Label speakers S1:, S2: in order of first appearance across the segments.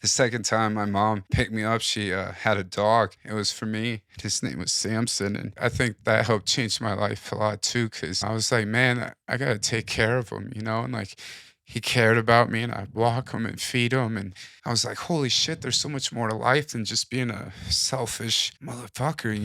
S1: The second time my mom picked me up, she had a dog. It was for me. His name was Samson. And I think that helped change my life a lot too, because I was like, man, I got to take care of him, And like, he cared about me and I'd walk him and feed him. And I was like, holy shit, there's so much more to life than just being a selfish motherfucker.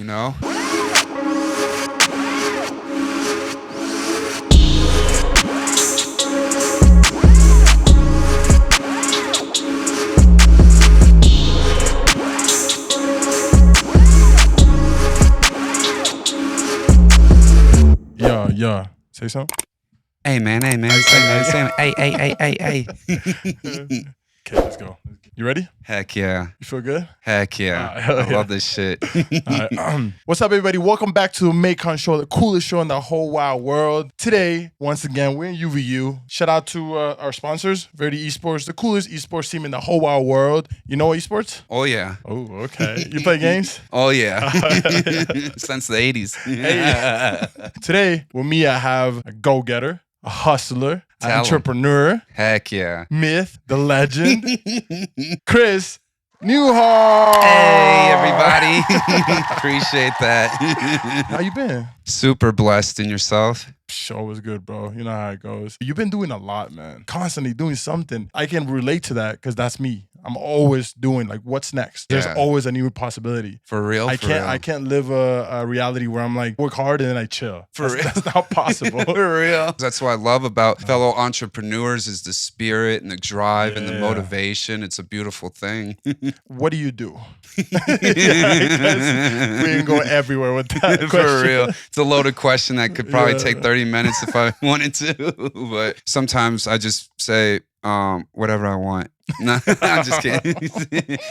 S2: Yeah. Say something.
S1: Hey, man. Say, man. Hey.
S2: Okay, let's go. You ready?
S1: Heck yeah.
S2: You feel good?
S1: Heck yeah. I love this shit.
S2: All right. What's up, everybody? Welcome back to the Maikon Show, the coolest show in the whole wide world. Today, once again, we're in UVU. Shout out to our sponsors, Verdi Esports, the coolest esports team in the whole wide world. You know esports?
S1: Oh, yeah.
S2: Oh, okay. You play games?
S1: Oh, yeah. Since the 80s.
S2: Hey. Today, with me, I have a go-getter, a hustler, an entrepreneur.
S1: Heck yeah.
S2: Myth, the legend, Chris Newhall.
S1: Hey, everybody. Appreciate that.
S2: How you been?
S1: Super blessed. In yourself?
S2: Show was good, bro. You know how it goes. You've been doing a lot, man. Constantly doing something. I can relate to that because that's me. I'm always doing like, what's next? There's always a new possibility.
S1: For real?
S2: I can't live a reality where I'm like, work hard and then I chill. That's not possible.
S1: For real. That's what I love about fellow entrepreneurs is the spirit and the drive and the motivation. It's a beautiful thing.
S2: What do you do? We can go everywhere with that question.
S1: For real. It's a loaded question that could probably take 30 minutes if I wanted to. But sometimes I just say, whatever I want. No, I'm just kidding.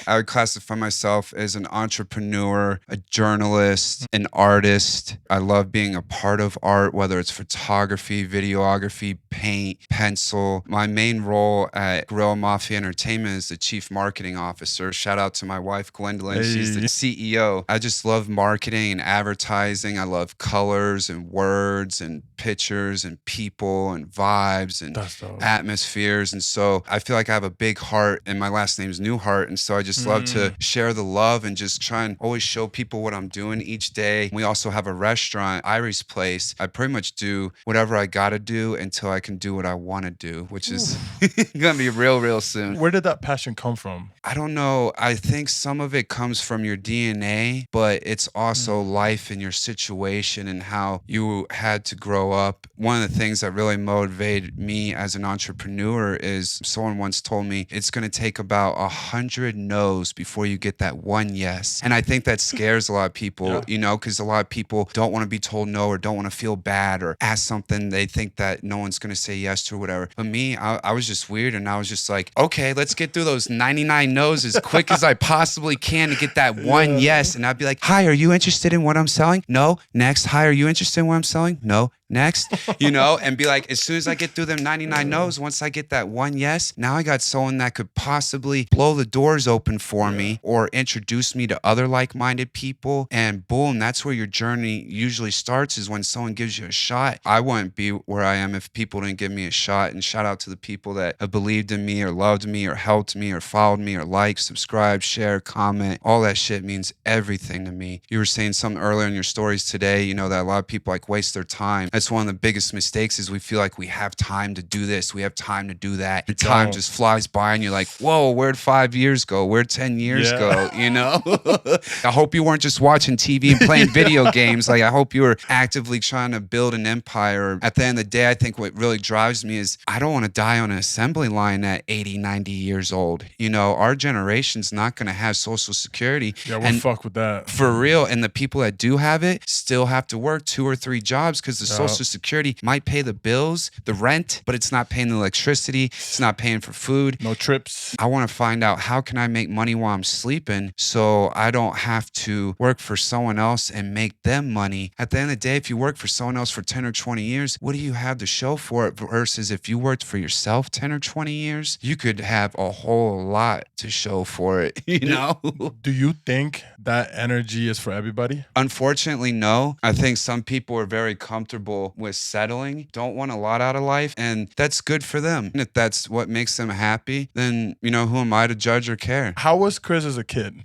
S1: I would classify myself as an entrepreneur, a journalist, an artist. I love being a part of art, whether it's photography, videography, paint, pencil. My main role at Guerrilla Mafia Entertainment is the chief marketing officer. Shout out to my wife, Gwendolyn. Hey. She's the CEO. I just love marketing and advertising. I love colors and words and pictures and people and vibes and atmospheres. And so I feel like I have a big heart, and my last name is Newhart, and so I just love to share the love and just try and always show people what I'm doing each day. We also have a restaurant, Irie's Place. I pretty much do whatever I gotta do until I can do what I want to do, which is gonna be real soon.
S2: Where did that passion come from?
S1: I don't know. I think some of it comes from your DNA, but it's also life and your situation and how you had to grow up. One of the things that really motivated me as an entrepreneur is someone once told me it's going to take about 100 no's before you get that one yes. And I think that scares a lot of people, because a lot of people don't want to be told no or don't want to feel bad or ask something they think that no one's going to say yes to or whatever. But me, I was just weird, and I was just like, okay, let's get through those 99 no's as quick as I possibly can to get that one yes. And I'd be like, hi, are you interested in what I'm selling? No. Next. Hi, are you interested in what I'm selling? No. Next, and be like, as soon as I get through them 99 no's, once I get that one yes, now I got someone that could possibly blow the doors open for me or introduce me to other like-minded people. And boom, that's where your journey usually starts, is when someone gives you a shot. I wouldn't be where I am if people didn't give me a shot. And shout out to the people that have believed in me or loved me or helped me or followed me or liked, subscribed, shared, comment. All that shit means everything to me. You were saying something earlier in your stories today, that a lot of people like waste their time. That's one of the biggest mistakes, is we feel like we have time to do this, we have time to do that. And time just flies by and you're like, whoa, where'd 5 years go? Where'd 10 years go? I hope you weren't just watching TV and playing video games. Like, I hope you were actively trying to build an empire. At the end of the day, I think what really drives me is I don't want to die on an assembly line at 80, 90 years old. Our generation's not going to have Social Security.
S2: Yeah, we'll fuck with that.
S1: For real. And the people that do have it still have to work 2 or 3 jobs because the Social Security might pay the bills, the rent, but it's not paying the electricity. It's not paying for food.
S2: No trips.
S1: I want to find out, how can I make money while I'm sleeping so I don't have to work for someone else and make them money? At the end of the day, if you work for someone else for 10 or 20 years, what do you have to show for it? Versus if you worked for yourself 10 or 20 years, you could have a whole lot to show for it,
S2: Do you think that energy is for everybody?
S1: Unfortunately, no. I think some people are very comfortable people with settling don't want a lot out of life, and that's good for them. And if that's what makes them happy, then, you know, who am I to judge or care?
S2: How was Chris as a kid?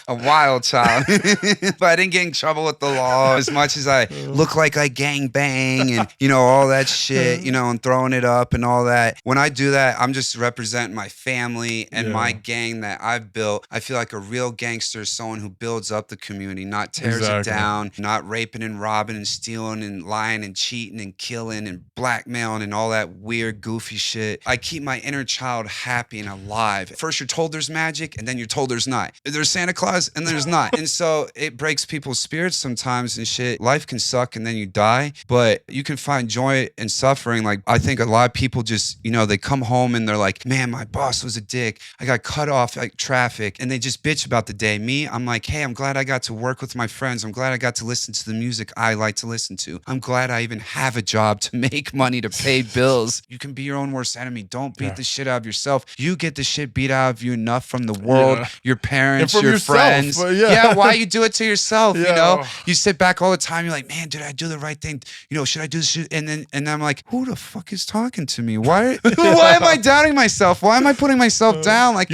S1: A wild child. But I didn't get in trouble with the law as much as I look like I gang bang and, you know, all that shit, you know, and throwing it up and all that. When I do that, I'm just representing my family and my gang that I've built. I feel like a real gangster is someone who builds up the community, not tears it down, not raping and robbing and stealing and lying and cheating and killing and blackmailing and all that weird, goofy shit. I keep my inner child happy and alive. First, you're told there's magic, and then you're told there's not. There's Santa Claus, and there's not. And so it breaks people's spirits sometimes and shit. Life can suck, and then you die, but you can find joy in suffering. Like, I think a lot of people just, you know, they come home and they're like, man, my boss was a dick. I got cut off like traffic, and they just bitch about the day. Me, I'm like, hey, I'm glad I got to work with my friends. I'm glad I got to listen to the music I like to listen to. I'm glad I even have a job to make money to pay bills. You can be your own worst enemy. Don't beat the shit out of yourself. You get the shit beat out of you enough from the world, your parents, your friends. Why you do it to yourself? You know, you sit back all the time. You're like, man, did I do the right thing? You know, should I do this shit? And then I'm like, who the fuck is talking to me? Why am I doubting myself? Why am I putting myself down? Like,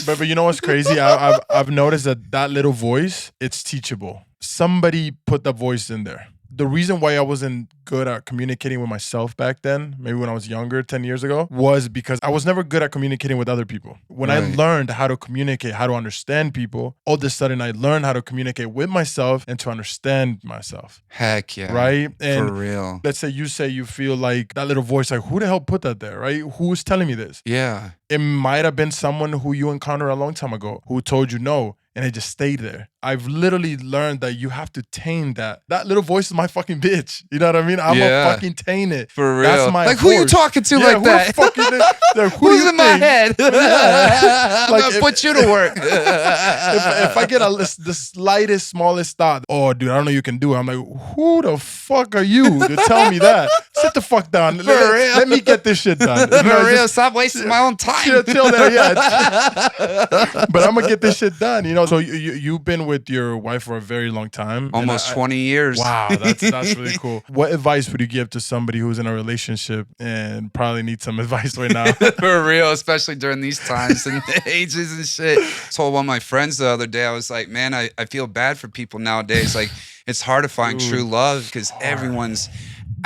S2: but you know what's crazy? I've noticed that little voice, it's teachable. Somebody put that voice in there. The reason why I wasn't good at communicating with myself back then, maybe when I was younger, 10 years ago, was because I was never good at communicating with other people. When I learned how to communicate, how to understand people, all of a sudden I learned how to communicate with myself and to understand myself.
S1: Heck yeah.
S2: Right? And
S1: for real.
S2: Let's say you feel like that little voice, like, who the hell put that there, right? Who's telling me this?
S1: Yeah.
S2: It might have been someone who you encountered a long time ago who told you no, and it just stayed there. I've literally learned that you have to tame that. That little voice is my fucking bitch. You know what I mean? I'm gonna fucking tame it.
S1: For real.
S2: That's my
S1: like,
S2: horse.
S1: who you talking to like that?
S2: Who's
S1: in my head? I'm
S2: Like,
S1: gonna put you to work.
S2: if I get the slightest, smallest thought, oh, dude, I don't know you can do it. I'm like, who the fuck are you to tell me that? Sit the fuck down. Let me get this shit done.
S1: For real. Stop wasting my own time.
S2: Chill there, but I'm gonna get this shit done. You know, so you've been with your wife for a very long time.
S1: Almost 20 years.
S2: Wow, that's really cool. What advice would you give to somebody who's in a relationship and probably needs some advice right now?
S1: For real, especially during these times and ages and shit. I told one of my friends the other day, I was like, man, I feel bad for people nowadays. Like, it's hard to find true love because everyone's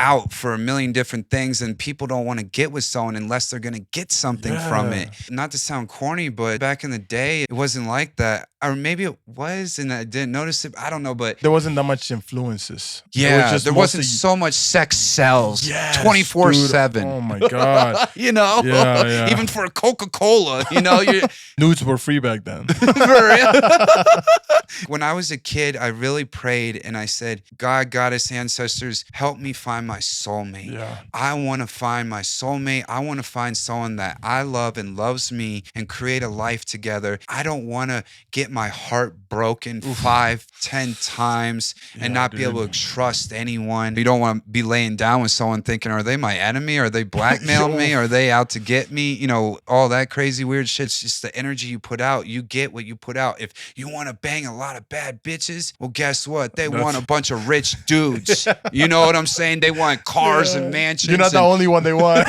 S1: out for a million different things, and people don't want to get with someone unless they're gonna get something from it. Not to sound corny, but back in the day, it wasn't like that. Or maybe it was, and I didn't notice it. I don't know, but
S2: there wasn't that much influences.
S1: Yeah, there wasn't so much sex sells 24/7.
S2: Oh my god,
S1: you know, even for a Coca-Cola, you know,
S2: nudes were free back then.
S1: For real. When I was a kid, I really prayed and I said, God, goddess, ancestors, help me find my soulmate.
S2: Yeah.
S1: I want to find my soulmate. I want to find someone that I love and loves me and create a life together. I don't want to get my heart broken 5-10 times and not be able to trust anyone. You don't want to be laying down with someone thinking, are they my enemy? Are they blackmailing me? Are they out to get me? You know, all that crazy weird shit. It's just the energy you put out. You get what you put out. If you want to bang a lot of bad bitches, well, guess what? They want a bunch of rich dudes. You know what I'm saying? They want cars and mansions.
S2: You're not the only one they want.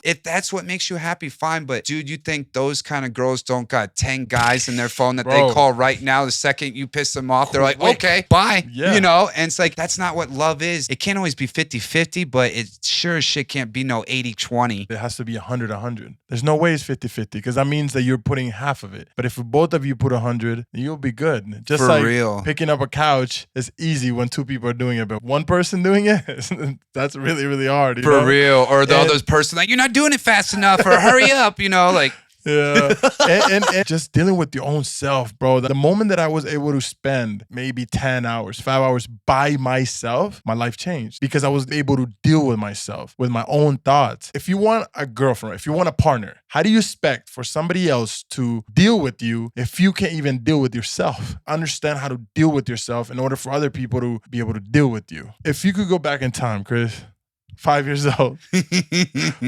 S1: If that's what makes you happy, fine. But dude, you think those kind of girls don't got 10 guys in their phone that they call right now? The second you piss them off, they're like, okay, bye.
S2: Yeah.
S1: You know? And it's like, that's not what love is. It can't always be 50-50, but it sure as shit can't be no 80-20.
S2: It has to be 100-100. There's no way it's 50-50 because that means that you're putting half of it. But if both of you put 100, you'll be good. Just
S1: For
S2: like
S1: real.
S2: Picking up a couch is easy when two people are doing it, but one person doing it, that's really, really hard.
S1: For real. Or the other person like, you're not doing it fast enough, or hurry up, you know, like.
S2: Yeah. and just dealing with your own self, bro. The moment that I was able to spend maybe 10 hours, 5 hours by myself, my life changed because I was able to deal with myself, with my own thoughts. If you want a girlfriend, if you want a partner, how do you expect for somebody else to deal with you if you can't even deal with yourself? Understand how to deal with yourself in order for other people to be able to deal with you. If you could go back in time, Chris, 5 years old,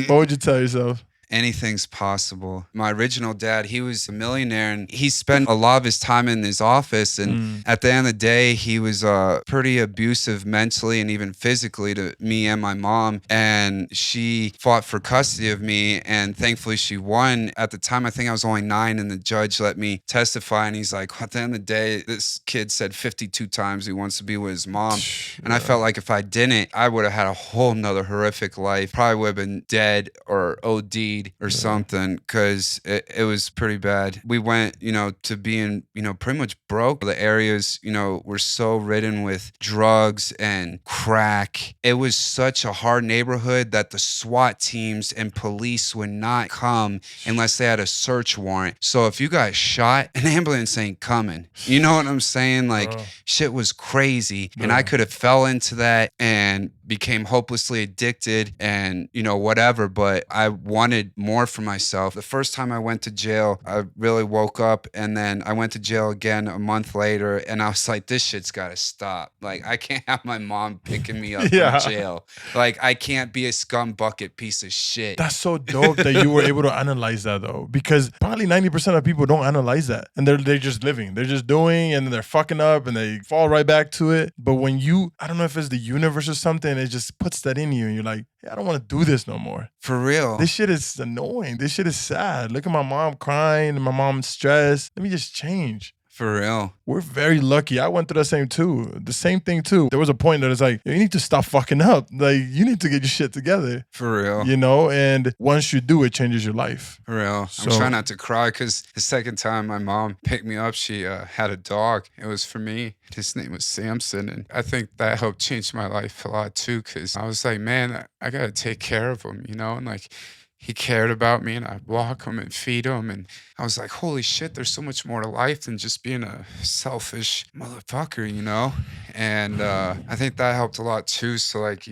S2: what would you tell yourself?
S1: anything's possible. My original dad, he was a millionaire and he spent a lot of his time in his office. And at the end of the day, he was pretty abusive mentally and even physically to me and my mom. And she fought for custody of me. And thankfully she won. At the time, I think I was only 9 and the judge let me testify. And he's like, at the end of the day, this kid said 52 times he wants to be with his mom. And I felt like if I didn't, I would have had a whole nother horrific life. Probably would have been dead or OD'd or something, because it was pretty bad. We went, to being, pretty much broke. The areas, were so ridden with drugs and crack. It was such a hard neighborhood that the SWAT teams and police would not come unless they had a search warrant. So if you got shot, an ambulance ain't coming. You know what I'm saying? Like, shit was crazy. And I could have fell into that and became hopelessly addicted and, whatever, but I wanted more for myself. The first time I went to jail, I really woke up, and then I went to jail again a month later, and I was like, this shit's got to stop. Like, I can't have my mom picking me up from jail. Like, I can't be a scumbucket piece of shit.
S2: That's so dope that you were able to analyze that, though, because probably 90% of people don't analyze that, and they're just living. They're just doing, and then they're fucking up, and they fall right back to it. But when I don't know if it's the universe or something, it just puts that in you, and you're like, hey, I don't want to do this no more.
S1: For real.
S2: This shit is annoying. This shit is sad. Look at my mom crying and my mom's stressed. Let me just change.
S1: For real.
S2: We're very lucky. I went through the same thing too. There was a point that it's like, you need to stop fucking up. Like, you need to get your shit together.
S1: For real.
S2: And once you do, it changes your life.
S1: For real.
S2: So,
S1: I'm trying not to cry because the second time my mom picked me up, she had a dog. It was for me. His name was Samson. And I think that helped change my life a lot too, because I was like, man, I got to take care of him, and like, he cared about me, and I'd walk him and feed him. And I was like, holy shit, there's so much more to life than just being a selfish motherfucker, And I think that helped a lot too. So like,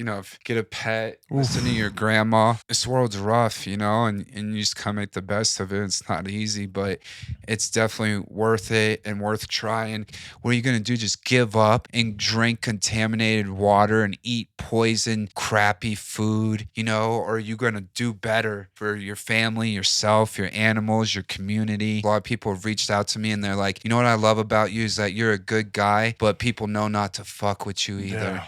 S1: get a pet, listen to your grandma. This world's rough, and you just kind of make the best of it. It's not easy, but it's definitely worth it and worth trying. What are you going to do? Just give up and drink contaminated water and eat poison, crappy food, or are you going to do better for your family, yourself, your animals, your community? A lot of people have reached out to me and they're like, you know what I love about you is that you're a good guy, but people know not to fuck with you either.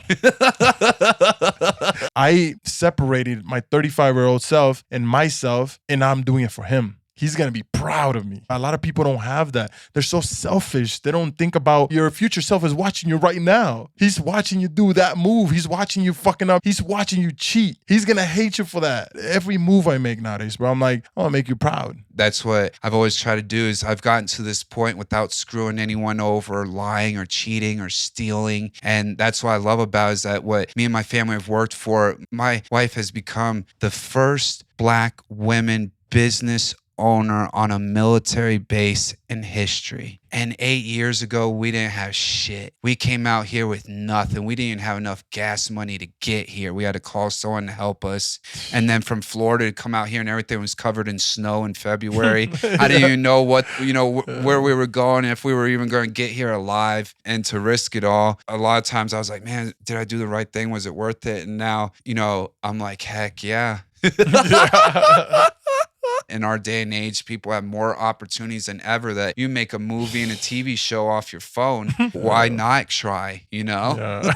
S2: I separated my 35-year-old self and myself, and I'm doing it for him. He's going to be proud of me. A lot of people don't have that. They're so selfish. They don't think about your future self is watching you right now. He's watching you do that move. He's watching you fucking up. He's watching you cheat. He's going to hate you for that. Every move I make nowadays, bro, I'm like, I want to make you proud.
S1: That's what I've always tried to do. Is I've gotten to this point without screwing anyone over, lying or cheating or stealing. And that's what I love about is that what me and my family have worked for. My wife has become the first Black women business owner on a military base in history. And 8 years ago, we didn't have shit. We came out here with nothing. We didn't even have enough gas money to get here. We had to call someone to help us. And then from Florida to come out here and everything was covered in snow in February. I didn't even know where we were going, if we were even going to get here alive, and to risk it all. A lot of times I was like, man, did I do the right thing? Was it worth it? And now, I'm like, heck yeah. In our day and age, people have more opportunities than ever that you make a movie and a TV show off your phone. Why not try,
S2: Yeah.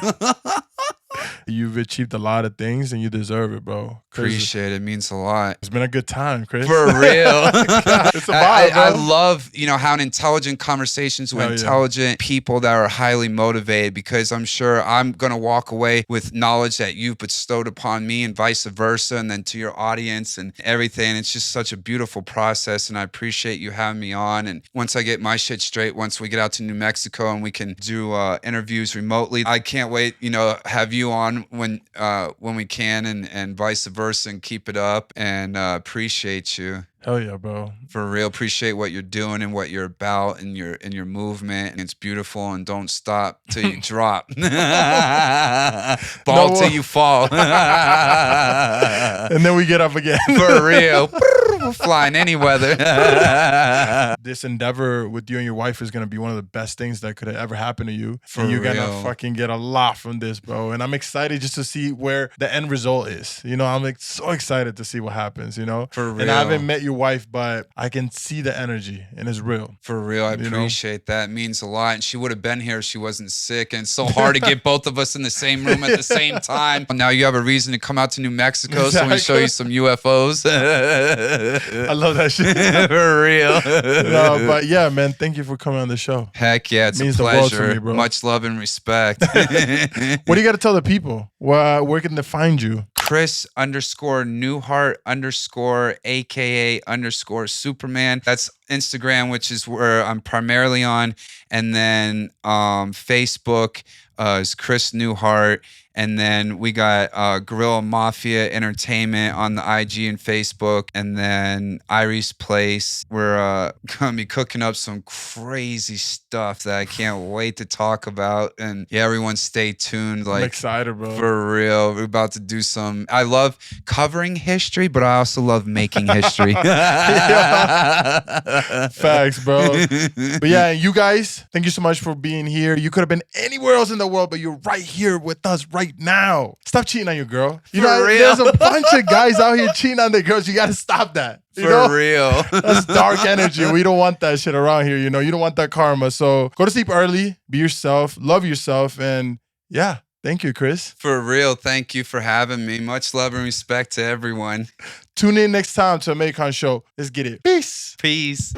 S2: You've achieved a lot of things and you deserve it, bro.
S1: Appreciate it. It means a lot.
S2: It's been a good time, Chris.
S1: For real.
S2: It's a vibe, bro.
S1: I love, how intelligent conversations with intelligent people that are highly motivated, because I'm sure I'm going to walk away with knowledge that you've bestowed upon me and vice versa, and then to your audience and everything. It's just such a beautiful process, and I appreciate you having me on. And once I get my shit straight, once we get out to New Mexico and we can do interviews remotely, I can't wait, have you on when we can, and vice versa, and keep it up, and appreciate you.
S2: Hell yeah, bro.
S1: For real, appreciate what you're doing and what you're about, and your movement. And it's beautiful, and don't stop till you drop. Ball till you fall.
S2: And then we get up again.
S1: For real. We'll fly in any weather.
S2: This endeavor with you and your wife is gonna be one of the best things that could have ever happened to you.
S1: For
S2: And you're
S1: real.
S2: gonna fucking get a lot from this, bro. And I'm excited just to see where the end result is. You know, I'm like so excited to see what happens, you know?
S1: For real.
S2: And I haven't met your wife, but I can see the energy and it's real.
S1: For real, I
S2: You know?
S1: appreciate that. It means a lot. And she would have been here if she wasn't sick. And it's so hard to get both of us in the same room at the same time. Now you have a reason to come out to New Mexico so we can show you some UFOs.
S2: I love that shit.
S1: For real.
S2: No, but yeah, man, thank you for coming on the show.
S1: Heck yeah, it's
S2: Means
S1: a
S2: the world to
S1: pleasure.
S2: me, bro.
S1: Much love and respect.
S2: What do you got to tell the people? Where can they find you?
S1: Chris_Newhart_ AKA Superman. That's Instagram, which is where I'm primarily on. And then Facebook is Chris Newhart. And then we got Guerrilla Mafia Entertainment on the IG and Facebook. And then Iris Place. We're going to be cooking up some crazy stuff that I can't wait to talk about. And yeah, everyone stay tuned.
S2: I'm excited, bro.
S1: For real. We're about to do some. I love covering history, but I also love making history.
S2: Facts, bro. But yeah, you guys, thank you so much for being here. You could have been anywhere else in the world, but you're right here with us right now. Stop cheating on your girl. You
S1: For
S2: know,
S1: real.
S2: there's a bunch of guys out here cheating on their girls. You got to stop that. You
S1: For
S2: know?
S1: real.
S2: That's dark energy. We don't want that shit around here. You know, you don't want that karma. So go to sleep early, be yourself, love yourself. And yeah, thank you, Chris.
S1: For real. Thank you for having me. Much love and respect to everyone.
S2: Tune in next time to a Maikon show. Let's get it. Peace.
S1: Peace.